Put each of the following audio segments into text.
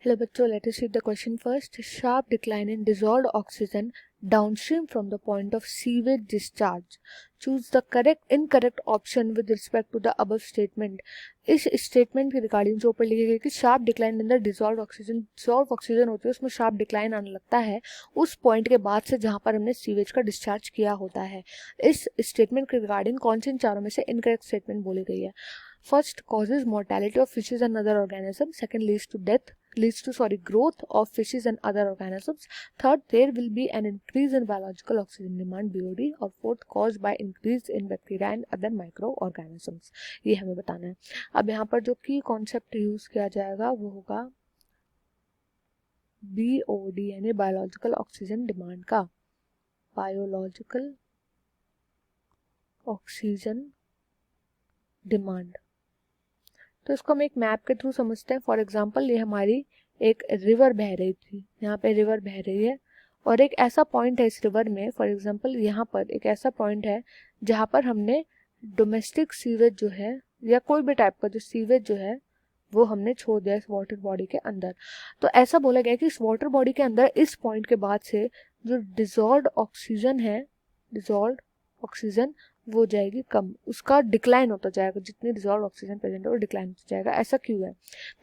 Hello बच्चों, let us read the question first. Sharp decline in dissolved oxygen downstream from the point of sewage discharge. Choose the incorrect option with respect to the above statement. इस statement के regarding जो ऊपर लिखी गई कि sharp decline in the dissolve oxygen होती है उसमें शार्प डिक्लाइन आने लगता है उस पॉइंट के बाद से जहां पर हमने सीवेज का डिस्चार्ज किया होता है. इस स्टेटमेंट के रिगार्डिंग कौन से इन चारों में से इनकरेक्ट स्टेटमेंट बोली गई है? First, causes mortality of fishes and other organisms. Second, leads to growth of fishes and other organisms. Third, there will be an increase in biological oxygen demand BOD. और fourth, caused by increase in bacteria and other microorganisms. ये हमें बताना है. अब यहाँ पर जो की कॉन्सेप्ट यूज किया जाएगा वो होगा BOD यानी बायोलॉजिकल ऑक्सीजन डिमांड का. Biological oxygen demand. तो इसको हम एक मैप के थ्रू समझते हैं. फॉर एग्जांपल ये हमारी एक रिवर बह रही थी, यहाँ पे रिवर बह रही है और एक ऐसा पॉइंट है इस रिवर में. फॉर एग्जांपल यहाँ पर एक ऐसा पॉइंट है जहाँ पर हमने डोमेस्टिक सीवेज जो है या कोई भी टाइप का जो सीवेज जो है वो हमने छोड़ दिया इस वाटर बॉडी के अंदर. तो ऐसा बोला गया कि इस वाटर बॉडी के अंदर इस पॉइंट के बाद से जो डिसॉल्व्ड ऑक्सीजन वो जाएगी कम, उसका डिक्लाइन होता जाएगा. जितनी डिसॉल्व ऑक्सीजन प्रेजेंट है वो डिक्लाइन होता जाएगा. ऐसा क्यों है?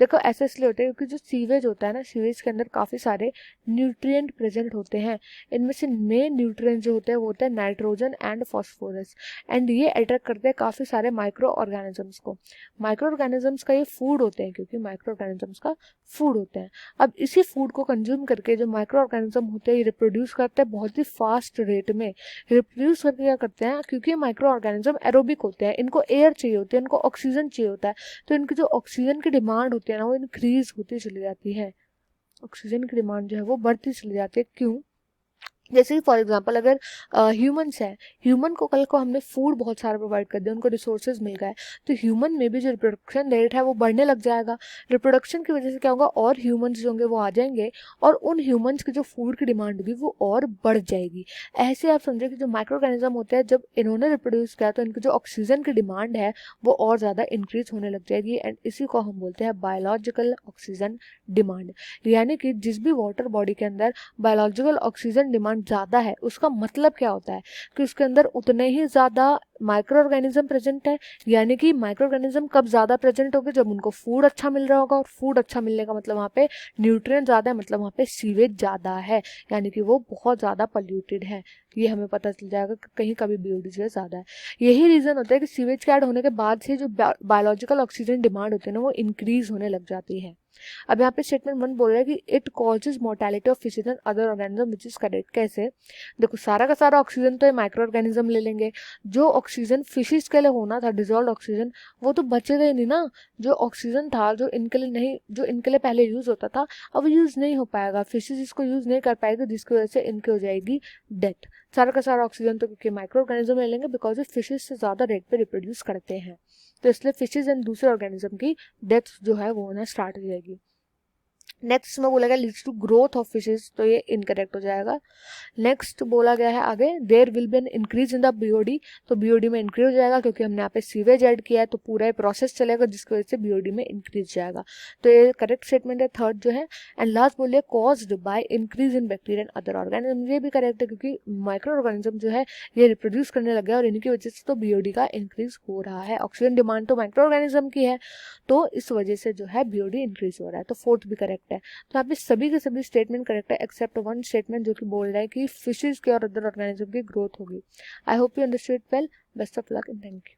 देखो ऐसा इसलिए होता है क्योंकि जो सीवेज होता है ना, सीवेज के अंदर काफ़ी सारे न्यूट्रिएंट प्रेजेंट होते हैं. इनमें से मेन न्यूट्रिएंट जो होते हैं वो होते हैं नाइट्रोजन एंड फॉस्फोरस. एंड ये अट्रैक्ट करते हैं काफ़ी सारे माइक्रो ऑर्गेनिजम्स को. माइक्रो ऑर्गेनिजम्स का ये फूड होते हैं क्योंकि माइक्रो ऑर्गेनिजम्स का फूड होते हैं. अब इसी फूड को कंज्यूम करके जो माइक्रो ऑर्गेनिज्म होते हैं ये रिप्रोड्यूस करते हैं बहुत ही फास्ट रेट में. रिप्रोड्यूस करके क्या करते हैं, क्योंकि माइक्रो ऑर्गेनिज्म एरोबिक होते हैं, इनको एयर चाहिए होती है, इनको ऑक्सीजन चाहिए होता है, तो इनकी जो ऑक्सीजन की डिमांड होती है ना वो इंक्रीज होती चली जाती है. ऑक्सीजन की डिमांड जो है वो बढ़ती चली जाती है. क्यों? जैसे कि फॉर एग्जांपल अगर ह्यूमन्स है, ह्यूमन को कल को हमने फूड बहुत सारा प्रोवाइड कर दिया, उनको रिसोर्सेज मिल गए, तो ह्यूमन में भी जो रिप्रोडक्शन रेट है वो बढ़ने लग जाएगा. रिप्रोडक्शन की वजह से क्या होगा, और ह्यूमन्स जो होंगे वो आ जाएंगे और उन ह्यूमन्स की जो फूड की डिमांड होगी वो और बढ़ जाएगी. ऐसे आप समझे कि जो माइक्रो ऑर्गेनिज्म होते हैं जब इन्होंने रिप्रोड्यूस किया तो इनकी जो ऑक्सीजन की डिमांड है वो और ज़्यादा इंक्रीज होने लग जाएगी. एंड इसी को हम बोलते हैं बायोलॉजिकल ऑक्सीजन डिमांड. यानी कि जिस भी वाटर बॉडी के अंदर बायोलॉजिकल ऑक्सीजन डिमांड ज़्यादा है उसका मतलब क्या होता है कि उसके अंदर उतने ही ज़्यादा माइक्रो ऑर्गेनिज्म प्रेजेंट है. यानी कि माइक्रो ऑर्गेनिज्म कब ज़्यादा प्रेजेंट होंगे, जब उनको फूड अच्छा मिल रहा होगा. और फूड अच्छा मिलने का मतलब वहाँ पे न्यूट्रिएंट ज़्यादा है, मतलब वहाँ पे सीवेज ज़्यादा है, यानी कि वो बहुत ज़्यादा पॉल्यूटेड है. ये हमें पता चल जाएगा कि कहीं का भी BOD जो है ज़्यादा है. यही रीज़न होता है कि सीवेज के ऐड होने के बाद से जो बायोलॉजिकल ऑक्सीजन डिमांड होती है ना वो इंक्रीज होने लग जाती है. अब यहाँ पे स्टेटमेंट 1 बोल रहा है कि it causes mortality of fishes and other organism which is correct. कैसे? देखो सारा का सारा ऑक्सीजन तो ये माइक्रो ऑर्गेनिज्म ले लेंगे. जो ऑक्सीजन फिशेज के लिए होना था डिजॉल्व ऑक्सीजन वो तो बचेगा ही नहीं ना. जो ऑक्सीजन था जो इनके लिए पहले यूज होता था अब यूज नहीं हो पाएगा. फिशेज इसको यूज नहीं कर पाएगी जिसकी वजह से इनकी हो जाएगी डेथ. सारा का सारा ऑक्सीजन तो क्योंकि माइक्रो ऑर्गेनिज्म ले लेंगे बिकॉज ये फिशेज से ज़्यादा रेट पे रिप्रोड्यूस करते हैं, तो इसलिए फिशेज एंड दूसरे ऑर्गेनिज्म की डेथ जो है वो होना स्टार्ट हो जाएगी. नेक्स्ट में बोला गया leads to growth of fishes, तो ये इनकरेक्ट हो जाएगा. नेक्स्ट बोला गया है आगे there will be an increase in the BOD, तो BOD में इंक्रीज हो जाएगा क्योंकि हमने यहाँ पे सीवेज ऐड किया है तो पूरा ये प्रोसेस चलेगा जिसकी वजह से BOD में इंक्रीज जाएगा. तो ये करेक्ट स्टेटमेंट है थर्ड जो है. एंड लास्ट बोलिए caused by increase in bacteria and other organism, ये भी करेक्ट है क्योंकि माइक्रो ऑर्गेनिज्म जो है ये रिप्रोड्यूस करने लग गया और इनकी वजह से तो BOD का इंक्रीज हो रहा है. ऑक्सीजन डिमांड तो माइक्रो ऑर्गेनिज्म की है तो इस वजह से जो है BOD इंक्रीज हो रहा है. तो फोर्थ भी करेक्ट है. तो यहाँ पे सभी के सभी स्टेटमेंट करेक्ट है एक्सेप्ट वन स्टेटमेंट जो कि बोल रहा है कि फिशेज के और अदर ऑर्गेनिज्म की ग्रोथ होगी. I hope you understood well. Best of luck and thank you.